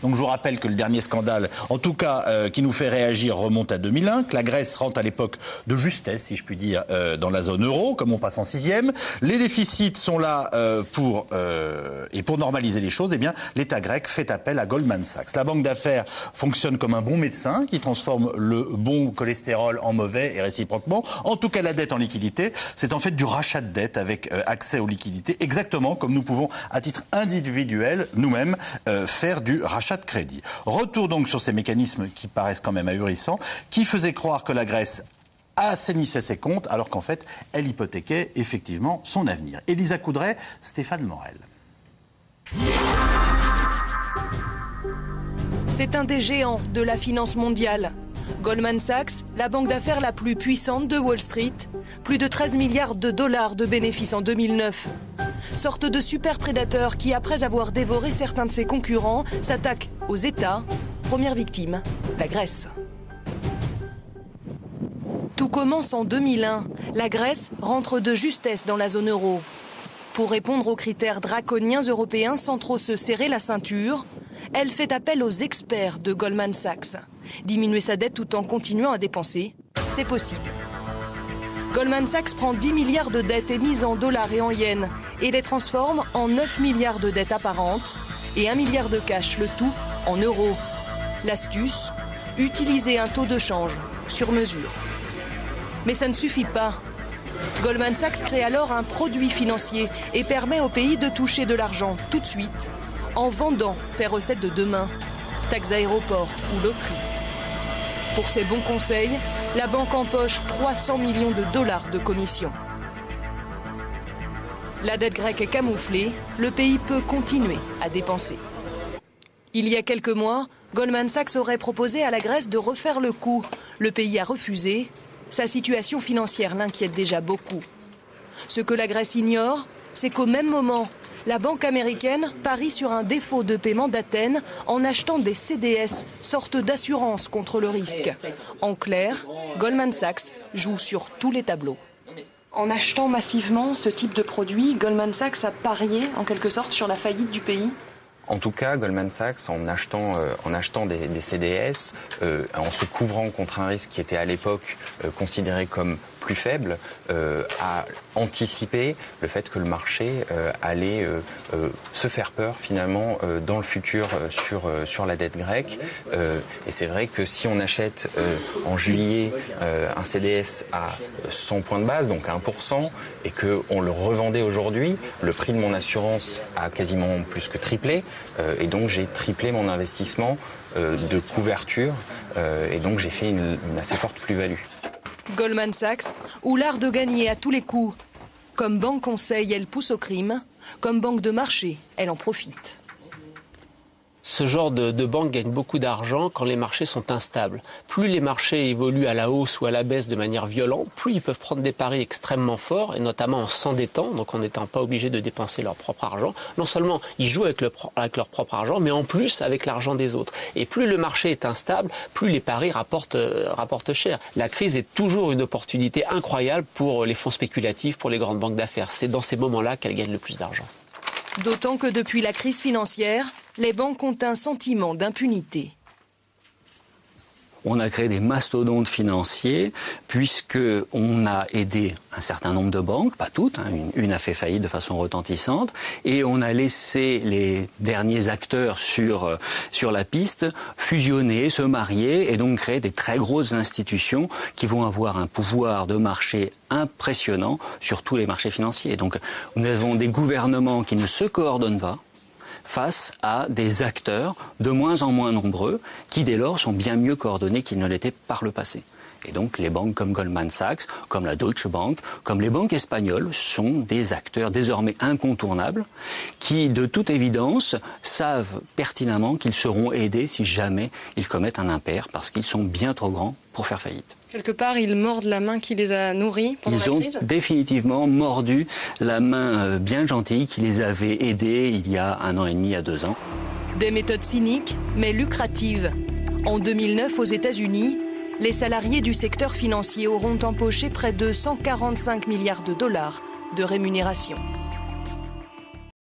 Donc je vous rappelle que le dernier scandale, en tout cas qui nous fait réagir, remonte à 2001, que la Grèce rentre à l'époque de justesse, si je puis dire, dans la zone euro, comme on passe en 6e. Les déficits sont là pour normaliser les choses, eh bien l'État grec fait appel à Goldman Sachs. La banque d'affaires fonctionne comme un bon médecin qui transforme le bon cholestérol en mauvais et réciproquement. En tout cas, la dette en liquidité, c'est en fait du rachat de dette avec accès aux liquidités, exactement comme nous pouvons, à titre individuel, nous-mêmes, faire du rachat de crédit. Retour donc sur ces mécanismes qui paraissent quand même ahurissants, qui faisaient croire que la Grèce assainissait ses comptes, alors qu'en fait, elle hypothéquait effectivement son avenir. Elisa Coudray, Stéphane Morel. C'est un des géants de la finance mondiale. Goldman Sachs, la banque d'affaires la plus puissante de Wall Street, plus de 13 milliards de dollars de bénéfices en 2009. Sorte de super prédateur qui, après avoir dévoré certains de ses concurrents, s'attaque aux États. Première victime, la Grèce. Tout commence en 2001. La Grèce rentre de justesse dans la zone euro. Pour répondre aux critères draconiens européens sans trop se serrer la ceinture, elle fait appel aux experts de Goldman Sachs. Diminuer sa dette tout en continuant à dépenser, c'est possible. Goldman Sachs prend 10 milliards de dettes émises en dollars et en yens et les transforme en 9 milliards de dettes apparentes et 1 milliard de cash, le tout en euros. L'astuce, utiliser un taux de change sur mesure. Mais ça ne suffit pas. Goldman Sachs crée alors un produit financier et permet au pays de toucher de l'argent tout de suite en vendant ses recettes de demain, taxes aéroports ou loterie. Pour ses bons conseils, la banque empoche 300 millions de dollars de commissions. La dette grecque est camouflée, le pays peut continuer à dépenser. Il y a quelques mois, Goldman Sachs aurait proposé à la Grèce de refaire le coup. Le pays a refusé. Sa situation financière l'inquiète déjà beaucoup. Ce que la Grèce ignore, c'est qu'au même moment, la banque américaine parie sur un défaut de paiement d'Athènes en achetant des CDS, sorte d'assurance contre le risque. En clair, Goldman Sachs joue sur tous les tableaux. En achetant massivement ce type de produit, Goldman Sachs a parié en quelque sorte sur la faillite du pays. En tout cas, Goldman Sachs, en achetant des CDS, en se couvrant contre un risque qui était à l'époque considéré comme plus faible, a anticipé le fait que le marché allait se faire peur finalement dans le futur sur la dette grecque. Et c'est vrai que si on achète en juillet un CDS à 100 points de base, donc à 1%, et qu'on le revendait aujourd'hui, le prix de mon assurance a quasiment plus que triplé. Et donc j'ai triplé mon investissement de couverture et donc j'ai fait une assez forte plus-value. Goldman Sachs, ou l'art de gagner à tous les coups. Comme banque conseil, elle pousse au crime. Comme banque de marché, elle en profite. Ce genre de banque gagne beaucoup d'argent quand les marchés sont instables. Plus les marchés évoluent à la hausse ou à la baisse de manière violente, plus ils peuvent prendre des paris extrêmement forts, et notamment en s'endettant, donc en n'étant pas obligés de dépenser leur propre argent. Non seulement ils jouent avec leur propre argent, mais en plus avec l'argent des autres. Et plus le marché est instable, plus les paris rapportent cher. La crise est toujours une opportunité incroyable pour les fonds spéculatifs, pour les grandes banques d'affaires. C'est dans ces moments-là qu'elles gagnent le plus d'argent. D'autant que depuis la crise financière, les banques ont un sentiment d'impunité. On a créé des mastodontes financiers puisqu'on a aidé un certain nombre de banques, pas toutes, une a fait faillite de façon retentissante, et on a laissé les derniers acteurs sur la piste fusionner, se marier et donc créer des très grosses institutions qui vont avoir un pouvoir de marché impressionnant sur tous les marchés financiers. Donc nous avons des gouvernements qui ne se coordonnent pas face à des acteurs de moins en moins nombreux qui, dès lors, sont bien mieux coordonnés qu'ils ne l'étaient par le passé. Et donc, les banques comme Goldman Sachs, comme la Deutsche Bank, comme les banques espagnoles sont des acteurs désormais incontournables qui, de toute évidence, savent pertinemment qu'ils seront aidés si jamais ils commettent un impair parce qu'ils sont bien trop grands pour faire faillite. Quelque part, ils mordent la main qui les a nourris pendant la crise. Ils ont définitivement mordu la main bien gentille qui les avait aidés il y a 1 an et demi, à 2 ans. Des méthodes cyniques, mais lucratives. En 2009, aux États-Unis, les salariés du secteur financier auront empoché près de 145 milliards de dollars de rémunération.